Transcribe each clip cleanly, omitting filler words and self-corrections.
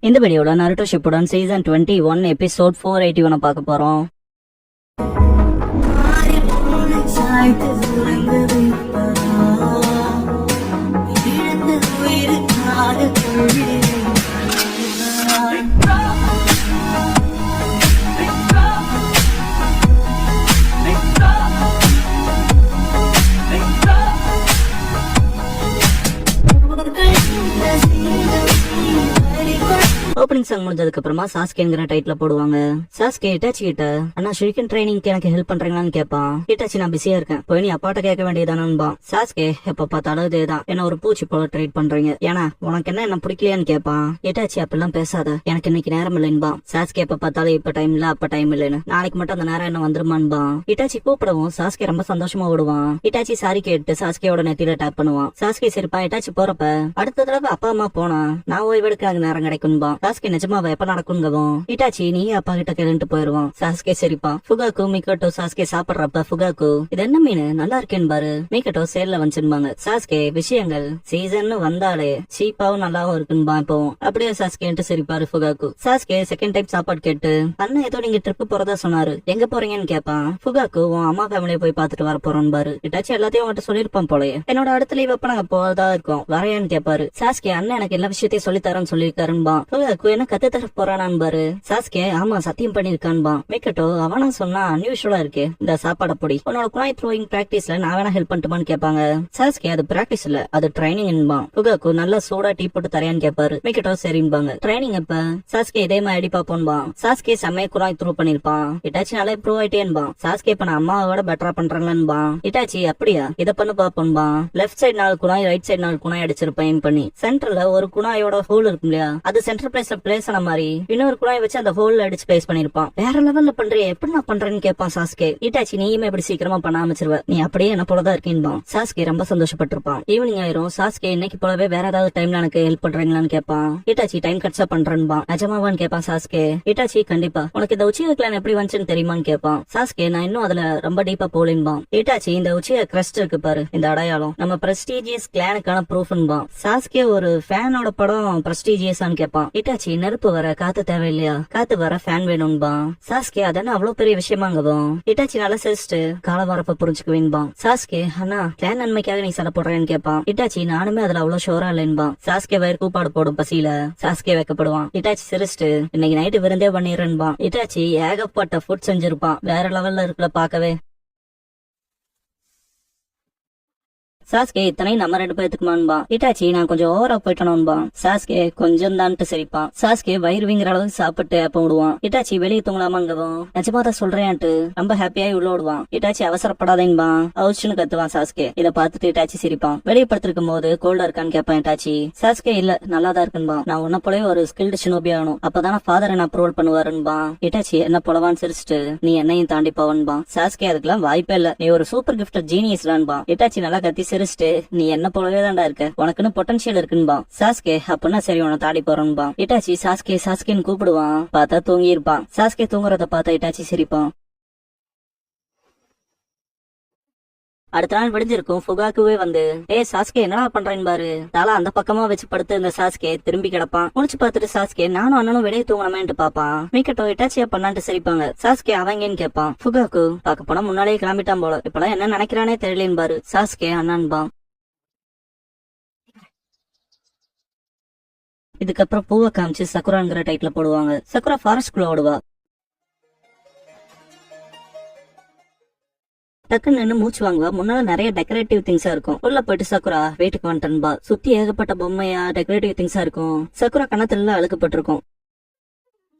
இந்த வீடியோல Naruto Shippuden season 21 episode 481 பார்க்க போறோம். ஓப்பனிங் சாங் முடிஞ்சதுக்கு அப்புறமா சாஸ்கேங்கிற டைட்டில போடுவாங்க. சாஸ்கே இட்டாச்சி கிட்ட அண்ணா ஷூரிகன் ட்ரைனிங்க்கு எனக்கு ஹெல்ப் பண்றீங்களான்னு கேட்பான். இட்டாச்சி நான் பிஸியா இருக்கேன், போய் நீ அப்பாட்ட கேட்க வேண்டியதானு. சாஸ்கே எப்ப பார்த்தாலும் இதேதான், என்ன ஒரு பூச்சி போல ட்ரீட் பண்றீங்க, ஏன்னா உனக்கு என்ன பிடிக்கலையான்னு கேட்பான். இட்டாச்சி அப்பெல்லாம் பேசாத, எனக்கு இன்னைக்கு நேரம் இல்லைன்பா. சாஸ்கே எப்ப பார்த்தாலும் இப்ப டைம் இல்ல அப்ப டைம் இல்லைன்னு, நாளைக்கு மட்டும் அந்த நேரம் என்ன வந்துருமான்பா. இட்டாச்சி கூப்பிடவும் சாஸ்கே ரொம்ப சந்தோஷமா ஓடுவான். இட்டாச்சி சாரி கேட்டு சாஸ்கேயோட நெத்தியில டேப் பண்ணுவான். சாஸ்கே சிரிப்பா. இட்டாச்சி போறப்ப அடுத்த தடவை அப்பா அம்மா போனா நான் ஓய்வெடுக்க எனக்கு நேரம் கிடைக்கும்பா. சாஸ்கே நிஜமாவா எப்ப நடக்குங்கவும் இட்டாச்சி நீ அப்பா கிட்ட கேட்டு போயிருவான். சாஸ்கே சரிப்பா. ஃபுகாக்கு மிகட்டோ சாஸ்கே சாப்பிடுறப்ப ஃபுகாக்கு இது என்ன மீன் நல்லா இருக்கேன்னு பாரு, மிகட்டோ சேல்ல வந்துருப்பாங்க. சாஸ்கே விஷயங்கள் சீசன் வந்தாலே சீப்பாவும் நல்லாவும் இருக்குன்பா. இப்போ அப்படியே சாஸ்கேன்ட்டு சரிப்பாரு ஃபுகாக்கு. சாஸ்கே செகண்ட் டைம் சாப்பாடு கேட்டு அண்ணன் ஏதோ நீங்க ட்ரிப் போறதா சொன்னாரு, எங்க போறீங்கன்னு கேட்பான். ஃபுகாக்கு உன் அம்மா ஃபேமிலியை போய் பாத்துட்டு வர போறோம் பாரு. இட்டாச்சி எல்லாத்தையும் அவன்கிட்ட சொல்லிருப்பான் போலயே. என்னோட அடுத்த லீவ் எப்ப நாங்க போறதா இருக்கோம், வரையான்னு கேட்பாரு. சாஸ்கே அண்ணன் எனக்கு எல்லா விஷயத்தையும் சொல்லித்தரேன்னு சொல்லிருக்காருன்பா. ஃபுகாக்கு என்ன கத்து தர போறானான் பாரு. சாஸ்கே ஆமா சத்தியம் பண்ணிருக்கான்பா. மிகட்டோ அவனா சொன்னா அன்யூஷுவலா இருக்கு, இந்த சாப்பாட பொடி உன்னோட குழாய் த்ரோயிங் பிராக்டிஸ்ல நான் வேணா ஹெல்ப் பண்ணட்டுமான்னு கேட்பாங்க. சாஸ்கே அது பிராக்டிஸ் இல்ல, அது ட்ரைனிங். ஃபுகாக்கு நல்லா சூடா டீ போட்டு தரையான்னு கேட்பாரு. மிகட்டோ சரின்பாங்க. ட்ரைனிங் எப்ப? சாஸ்கே இதே மாதிரி அடி பாப்போன்பா. சாஸ்கே செம்மைய குழாய் த்ரூ பண்ணிருப்பான். இட்டாச்சி நல்லா ப்ரூவ் ஆயிட்டேன்பா. சாஸ்கே இப்ப நான் அம்மாவோட பெட்டரா பண்றாங்களான்பா. இட்டாச்சி அப்படியா, இத பண்ணு பாப்போன்பா. லெஃப்ட் சைடு 4 குழாய், ரைட் சைடு 4 குழாய் அடிச்சிருப்பேன் பண்ணி. சென்டர்ல ஒரு குழாயோட ஹோல் இருக்கும் இல்லையா, அது சென்டர் பிளேஸ்ல பிளேஸ் ஆன மாதிரி இன்னொரு குழாய் வச்சு அந்த ஹோல்ல அடிச்சு பிளேஸ் பண்ணிருப்பான். வேற லெவல்ல பண்றிய, எப்படி நான் பண்றேன்னு கேட்பான் சாஸ்கே. இட்டாச்சி நீயுமே எப்படி சீக்கிரமா பண்ண ஆரம்பிச்சிருவ, நீ அப்படியே என்ன போலதான் இருக்கீன்பான். சாஸ்கே ரொம்ப சந்தோஷப்பட்டிருப்பான். ஈவினிங் ஆயிரும். சாஸ்கே இன்னைக்கு போலவே வேற ஏதாவது டைம்ல எனக்கு ஹெல்ப் பண்றீங்களான்னு கேட்பான். Itachi time கட்ஸா பண்றேன்பா. நிஜமாவான்னு கேட்பான் சாஸ்கே. இட்டாச்சி கண்டிப்பா. உனக்கு இந்த உச்சிய கிளான் எப்படி வந்துச்சுன்னு தெரியுமான்னு கேட்பான். சாஸ்கே நான் இன்னும் அதுல ரொம்ப டீப்பா போலின்பான். இட்டாச்சி இந்த உச்சிய கிரஸ்ட் இருக்கு பாரு, இந்த அடையாளம் நம்ம பிரஸ்டீஜியஸ் கிளானுக்கான ப்ரூஃப்ன்பான். சாஸ்கே ஒரு ஃபேனோட படம் பிரஸ்டீஜியஸான்னு கேட்பான். இட்டாச்சி நெருப்பு வர காத்து தேவையில்லையா, காத்து வர ஃபேன் வேணும்பா. சாஸ்கே அதென்ன அவ்வளவு பெரிய விஷயமாங்கவும் இட்டாச்சி நல்லா சிரிச்சுட்டு கால வரப்ப புரிஞ்சுக்குவேன்பான். சாஸ்கே அண்ணா கிளான் நன்மைக்காக நீ சண்டை போடுறேன்னு கேட்பான். இட்டாச்சி நானுமே அதுல அவ்வளவு ஷோரா இல்லைன்பா. சாஸ்கே வயிறு கூப்பாடு போடும் பசியில. சாஸ்கே வைக்கப்படுவான். இட்டாச்சி சிரிச்சுட்டு இன்னைக்கு நைட்டு விருந்தே பண்ணிடுறேன்பான். இட்டாச்சி ஏகப்பட்ட ஃபுட் செஞ்சிருப்பான், வேற லெவல்ல இருக்குல பாக்கவே. சாஸ்கே இத்தனை நம்ம 2 பேத்துக்குமான்பா. இட்டாச்சி நான் கொஞ்சம் ஓவரா போயிட்டோன்பா. சாஸ்கே கொஞ்சம் தான்ட்டு சரிப்பான். சாஸ்கே வயிறு வீங்கிற அளவுக்கு சாப்பிட்டு அப்ப விடுவான். இட்டாச்சி வெளியே தூங்கலாமாங்கவும் நிஜமாதான் சொல்றேன்ட்டு ரொம்ப ஹாப்பியாயி உள்ள விடுவான். இட்டாச்சி அவசரப்படாதேன்பா அவுச்சுன்னு கத்துவான் சாஸ்கே. இத பார்த்துட்டு இட்டாச்சி சிரிப்பான். வெளியே படுத்திருக்கும் போது கோல்டா இருக்கான்னு கேட்பான் இட்டாச்சி. சாஸ்கே இல்ல நல்லாதான் இருக்குன்பா, நான் உன்ன போலவே ஒரு ஸ்கில்டு ஷினோபி ஆகணும், அப்பதான ஃபாதர் என்ன அப்ரூவல் பண்ணுவாருன்பா. இட்டாச்சி என்ன போலவான்னு சிரிச்சுட்டு நீ என்னையும் தாண்டி போவன்பா. சாஸ்கே அதுக்கெல்லாம் வாய்ப்பே இல்ல, நீ ஒரு சூப்பர் கிஃப்டர் ஜீனியஸ்லான்பா. இட்டாச்சி நல்லா கத்தி சிரிச்சுட்டு நீ என்ன போலவே தான்டா இருக்க, உனக்குன்னு பொட்டன்ஷியல் இருக்குன்பா. சாஸ்கே அப்படின்னா சரி உன தாடி போறோன்பா. இட்டாச்சி சாஸ்கே சாஸ்கேன்னு கூப்பிடுவான். பார்த்தா தூங்கி இருப்பான். சாஸ்கே தூங்குறத பார்த்தா இட்டாச்சி சிரிப்பான். அடுத்த நாள் விடிஞ்சிருக்கும். ஃபுகாக்குவே வந்து சாஸ்கே என்னடா பண்றேன்னு பாரு. தலை அந்த பக்கமா வச்சு படுத்து இந்த சாஸ்கே திரும்பி கிடப்பான். முடிச்சு பார்த்துட்டு சாஸ்கே நானும் அண்ணனும் வெளியே தூங்கணுமேன்ட்டு பாப்பான். மிகட்டோ இட்டாச்சியா பண்ணான்ட்டு சிரிப்பாங்க. சாஸ்கே அவங்கன்னு கேட்பான். ஃபுகாக்கு பாக்க போனா முன்னாலேயே கிளம்பிட்டான் போல, இப்பெல்லாம் என்ன நினைக்கிறானே தெரியலேன்னு பாரு. சாஸ்கே அண்ணான்பான். இதுக்கப்புறம் பூவை காமிச்சு சக்குராங்கிற டைட்டில போடுவாங்க. சக்குரா ஃபாரஸ்ட்குள்ள ஓடுவா. டக்குன்னு நின்னு மூச்சு வாங்குவா. முன்னால நிறைய டெக்கரேட்டிவ் திங்ஸா இருக்கும். உள்ள போயிட்டு சக்குரா வீட்டுக்கு வந்துட்டன்பா. சுத்தி ஏகப்பட்ட பொம்மையா டெக்கரேட்டிவ் திங்ஸா இருக்கும். சக்குரா கணத்துல அழுக்கப்பட்டிருக்கும்.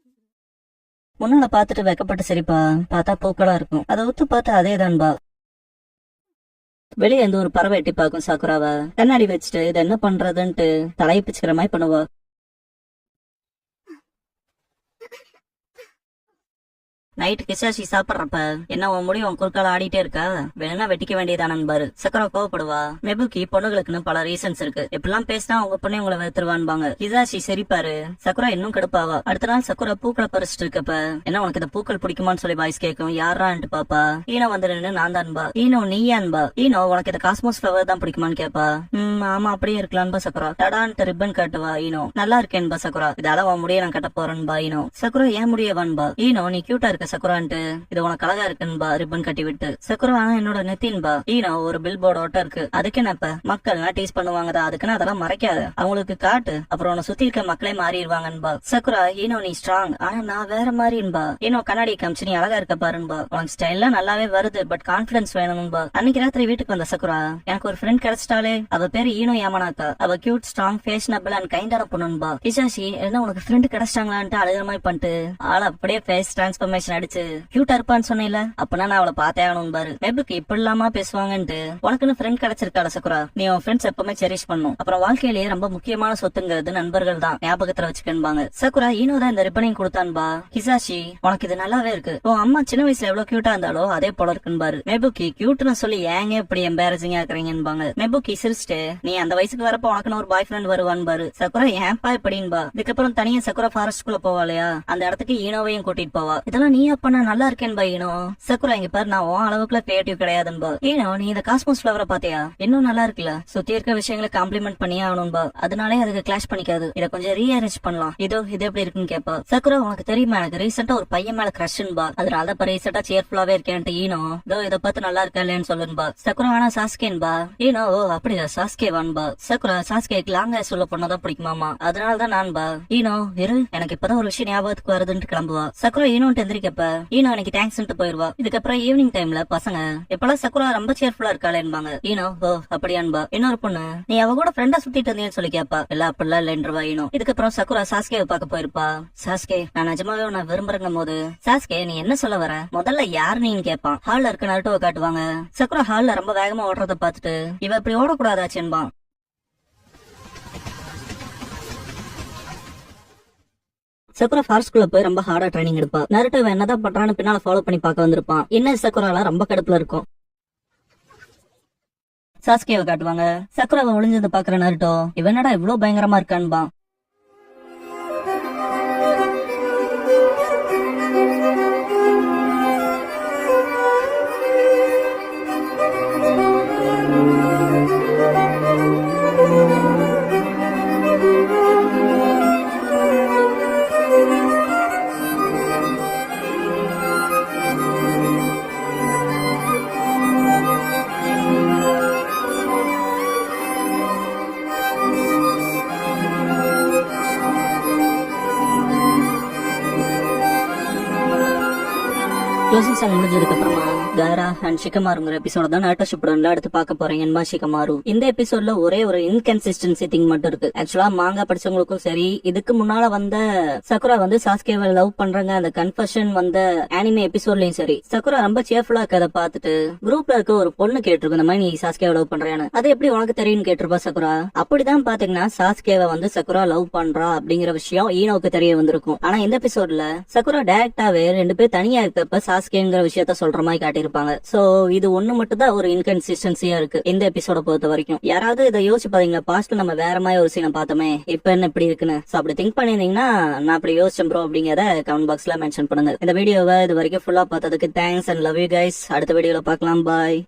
முன்னால பாத்துட்டு வைக்கப்பட்டு சரிப்பா, பார்த்தா பூக்களா இருக்கும். அதை ஒத்து பார்த்தா அதேதான்பா. வெளியே இருந்து ஒரு பறவை எட்டி பாக்கும் சக்குராவ. கண்ணாடி வச்சுட்டு இது என்ன பண்றதுன்ட்டு தலையை பிச்சுக்கிற மாதிரி பண்ணுவா. நைட் கிசாஷி சாப்பிடுறப்ப என்ன உன் முடி உன் குறுக்கால ஆடிட்டே இருக்கா, வேணும்னா வெட்டிக்க வேண்டியதானு பாரு. சக்கரா கோவப்படுவா. மெபுக்கி பொண்ணுகளுக்குன்னு பல ரீசன்ஸ் இருக்கு, எப்படிலாம் பேசினா உங்க பொண்ணை உங்களை வெறுத்துருவான்பாங்க. கிசாஷி சரிப்பாரு. சக்குரா இன்னும் கடுப்பாவா. அடுத்த நாள் சக்குரா பூக்களை பறிச்சுட்டு இருக்கப்ப என்ன உனக்கு இந்த பூக்கள் பிடிக்குமான்னு சொல்லி வாய்ஸ் கேட்கும். யாரான்ட்டு பாப்பா. ஈனோ வந்து நின்னு நான் தான்பா. ஈனோ நீயான்பா. ஈனோ உனக்கு இந்த காஸ்மோஸ் ஃபிளவர் தான் பிடிக்குமான்னு கேப்பா. ஆமா அப்படியே இருக்கலான்பா சக்குரா. டடான்ட்டு ரிப்பன் காட்டுவா. ஈனோ நல்லா இருக்கேன்பா சக்குரா. இதால உன் முடிய நான் கட்ட போறேன்பா. ஈனோ சக்குரா ஏன் முடியவான்பா. ஈனோ நீ கியூட்டா இருக்க சக்குரான்ட்டு இது உனக்கு அழகா இருக்குன்பா ரிப்பன் கட்டி விட்டு. சக்குரா ஆனா என்னோட நெத்தின்பா. ஈனோ ஒரு பில் போர்டு ஓட்ட இருக்கு, அதுக்கு என்னப்ப மக்கள் டீஸ் பண்ணுவாங்கடா, அதுக்குன்னு அதெல்லாம் மறைக்காத, அவங்களுக்கு காட்டு, அப்புறம் உன்னை சுத்தி இருக்க மக்களே மாறிடுவாங்கன்பா. சக்குரா ஈனோ நீ ஸ்ட்ராங், ஆனா நான் வேற மாதிரின்பா. ஈனோ கண்ணாடி காமிச்சு நீ அழகா இருக்க பாருன்பா, உனக்கு ஸ்டைல்லாம் நல்லாவே வருது, பட் கான்பிடன்ஸ் வேணும்பா. அன்னைக்கு ராத்திரி வீட்டுக்கு வந்த சக்குரா எனக்கு ஒரு ஃப்ரெண்ட் கிடைச்சிட்டாலே, அவ பேரு ஈனோ யாமனாக்கா. அவ கியூட் ஸ்ட்ராங் ஃபேஷனபிள் அண்ட் கைண்டான பொண்ணுன்பா. கிசாஷி என்ன உனக்கு ஃப்ரெண்ட் கிடைச்சிட்டாங்களான்ட்டு அழுகிற மாதிரி பண்ணிட்டு ஆள அப்படியே ஃபேஸ் டிரான்ஸ்பர்மேஷன் அடிச்சு கியூட்டா இருப்பான்னு சொன்னேன்ல, அப்பனா நான் அவளை பார்த்தே ஆகணும் பாரு. மேபுக்கு இப்படி இல்லாம பேசுவாங்கன்ட்டு உனக்குன்னு ஃப்ரெண்ட் கிடைச்சிருக்காள சக்குரா, நீ உன் ஃப்ரெண்ட்ஸ் எப்பவுமே செரிஷ் பண்ணும். அப்புறம் வாழ்க்கையிலேயே ரொம்ப முக்கியமான சொத்துங்கிறது நண்பர்கள் தான், ஞாபகத்துல வச்சுக்கன்பாங்க. சக்குரா ஈனோ தான் இந்த ரிப்பனையும் கொடுத்தான்பா. கிசாஷி உனக்கு இது நல்லாவே இருக்கு, உன் அம்மா சின்ன வயசுல எவ்வளவு கியூட்டா இருந்தாலோ அதே போல இருக்குன்னு பாரு. மெபுக்கி கியூட்னு சொல்லி ஏங்க இப்படி எம்பாரசிங்கா இருக்கிறீங்கன்பாங்க. மெபுக்கி சிரிச்சிட்டு நீ அந்த வயசுக்கு வரப்ப உனக்குன்னு ஒரு பாய் ஃப்ரெண்ட் வருவான் பாரு. சக்குரா ஏன்பா இப்படின்பா. இதுக்கப்புறம் தனியா சக்குரா ஃபாரஸ்ட் குள்ள போவாளையா, அந்த இடத்துக்கு ஈனோவையும் கூட்டிட்டு போவா. இதெல்லாம் நீ அப்ப நான் நல்லா இருக்கேன்பா ஈனோ. சக்குரா இங்க பாரு நான் உன் அளவுக்குள்ள கிரியேட்டிவ் கிடையாதுன்பா. ஈனோ நீ இந்த காஸ்மோஸ் ஃபிளவரை பாத்தியா, இன்னும் நல்லா இருக்குல்ல, சுத்தி இருக்க விஷயங்களை காம்ப்ளிமெண்ட் பண்ணியே ஆகணும்பா, அதனாலே அதுக்கு கிளாஷ் பண்ணிக்காது, இத கொஞ்சம் ரீஅரேஞ்ச் பண்ணலாம், இதோ இது எப்படி இருக்குன்னு கேப்பா. சக்குரா உனக்கு தெரியுமா எனக்கு ரீசெண்டா ஒரு பையன் மேல கிரஷ்ன்பா, அதனால இப்ப ரீசெண்டா சேர்ஃபுல்லாவே இருக்கேன்ட்டு ஈனோ இதோ இதை பார்த்து நல்லா இருக்கா இல்லையான்னு சொல்லுன்பா. சக்குரா ஆனா சாஸ்கேன்பா. ஈனோ ஓ அப்படியா சாஸ்கேவான்பா. சக்குரா சாஸ்கேக்கு லாங்கா சொல்ல பொண்ணதான் பிடிக்குமாமா, அதனாலதான் நான்பா. ஈனோ இரு எனக்கு இப்பதான் ஒரு விஷயம் ஞாபகத்துக்கு வருதுன்னு கிளம்புவா. சக்குரா ஈனோன்ட்டு எந்திரிக்கப்ப ஈனோ எனக்கு தேங்க்ஸ் போயிருவா. இதுக்கப்புறம் ஈவினிங் டைம்ல பசங்க எப்பெல்லாம் சக்குரா ரொம்ப சேர்ஃபுல்லா இருக்காளேன்பாங்க. ஈனோ ஓ அப்படியான்பா. இன்னொரு பொண்ணு நீ அவ கூட ஃப்ரெண்டா சுத்திட்டு இருந்தேன்னு சொல்லி கேப்பா. இல்ல அப்படிலாம் இல்லன்றவா ஈனோ. இதுக்கப்புறம் சக்குரா சாஸ்கேவை பார்க்க போயிருப்பா. சாஸ்கே நான் நிஜமாவே உன்னை விரும்புறங்கும் போது சாஸ்கே நீ என்ன சொல்ல வர, முதல்ல யாரு நீன்னு கேப்பான். ஹால்ல இருக்க நருட்டோவை காட்டுவாங்க. சக்குரா ஹால்ல ரொம்ப வேகமா ஓடுறத பாத்துட்டு இவ இப்படி ஓடக்கூடாதாச்சேன்பான். சக்குரா ஃபாரஸ்ட்குள்ள போய் ரொம்ப ஹார்டா ட்ரைனிங் எடுப்பா. நருட்டோ என்னதான் பண்றான்னு பின்னால ஃபாலோ பண்ணி பார்க்க வந்திருப்பான். என்ன சக்குரால ரொம்ப கடுப்புல இருக்கும். சாஸ்கேவை காட்டுவாங்க. சக்குராவை ஒளிஞ்சது பாக்குற நருட்டோ இவனடா இவ்வளவு பயங்கரமா இருக்கான்பான். க்ளோசிங் சாங் முடிஞ்சதுக்கு அப்புறமா காரா அண்ட் ஷிகமாருங்கிற எபிசோட தான் நாட்டோ ஷிப்டன்ல அடுத்து பார்க்க போறீங்கன்னு ஷிகமாரு. இந்த எபிசோட்ல ஒரே ஒரு இன்கன்சிஸ்டன்சி திங் மட்டும் இருக்கு. ஆக்சுவலா மாங்கா படிச்சவங்களுக்கும் சரி, இதுக்கு முன்னால வந்த சக்குரா வந்து சாஸ்கேவை லவ் பண்றாங்க அந்த கன்ஃபஷன் வந்த அனிமே எபிசோட்லயும் சரி, சக்குரா ரொம்ப சேர்ஃபுல்லா இருக்கதை பார்த்துட்டு குரூப்ல இருக்க ஒரு பொண்ணு கேட்டிருக்கும் இந்த மாதிரி நீ சாஸ்கேவை லவ் பண்றியான்னு. அது எப்படி உனக்கு தெரியும்னு கேட்டிருப்பா சக்குரா. அப்படிதான் பாத்தீங்கன்னா சாஸ்கேவை வந்து சக்குரா லவ் பண்றா அப்படிங்கிற விஷயம் ஈனோவுக்கு தெரிய வந்திருக்கும். ஆனா இந்த எபிசோட்ல சக்குரா டைரக்டாவே ரெண்டு பேர் தனியா இருக்கப்ப சாஸ்கேங்கிற விஷயத்த சொல்ற மாதிரி காட்டியிருப்பாங்க. சோ இது ஒண்ணு மட்டும் தான் ஒரு இன்கன்சிஸ்டன்சியா இருக்கு இந்த எபிசோட பொறுத்த வரைக்கும். யாராவது இதை யோசிச்சு பாத்தீங்களா, பாஸ்ட்ல நம்ம வேற மாதிரி ஒரு சீனை பார்த்தோமே, இப்ப என்ன இப்படி இருக்குன்னு. சோ அப்படி திங்க் பண்ணிருந்தீங்கன்னா நான் அப்படி யோசிச்சேன் ப்ரோ அப்படிங்கறத கமெண்ட் பாக்ஸ்ல மென்ஷன் பண்ணுங்க. இந்த வீடியோவை இது வரைக்கும் ஃபுல்லா பார்த்ததுக்கு thanks and love you guys. அடுத்த வீடியோல பார்க்கலாம். பாய்.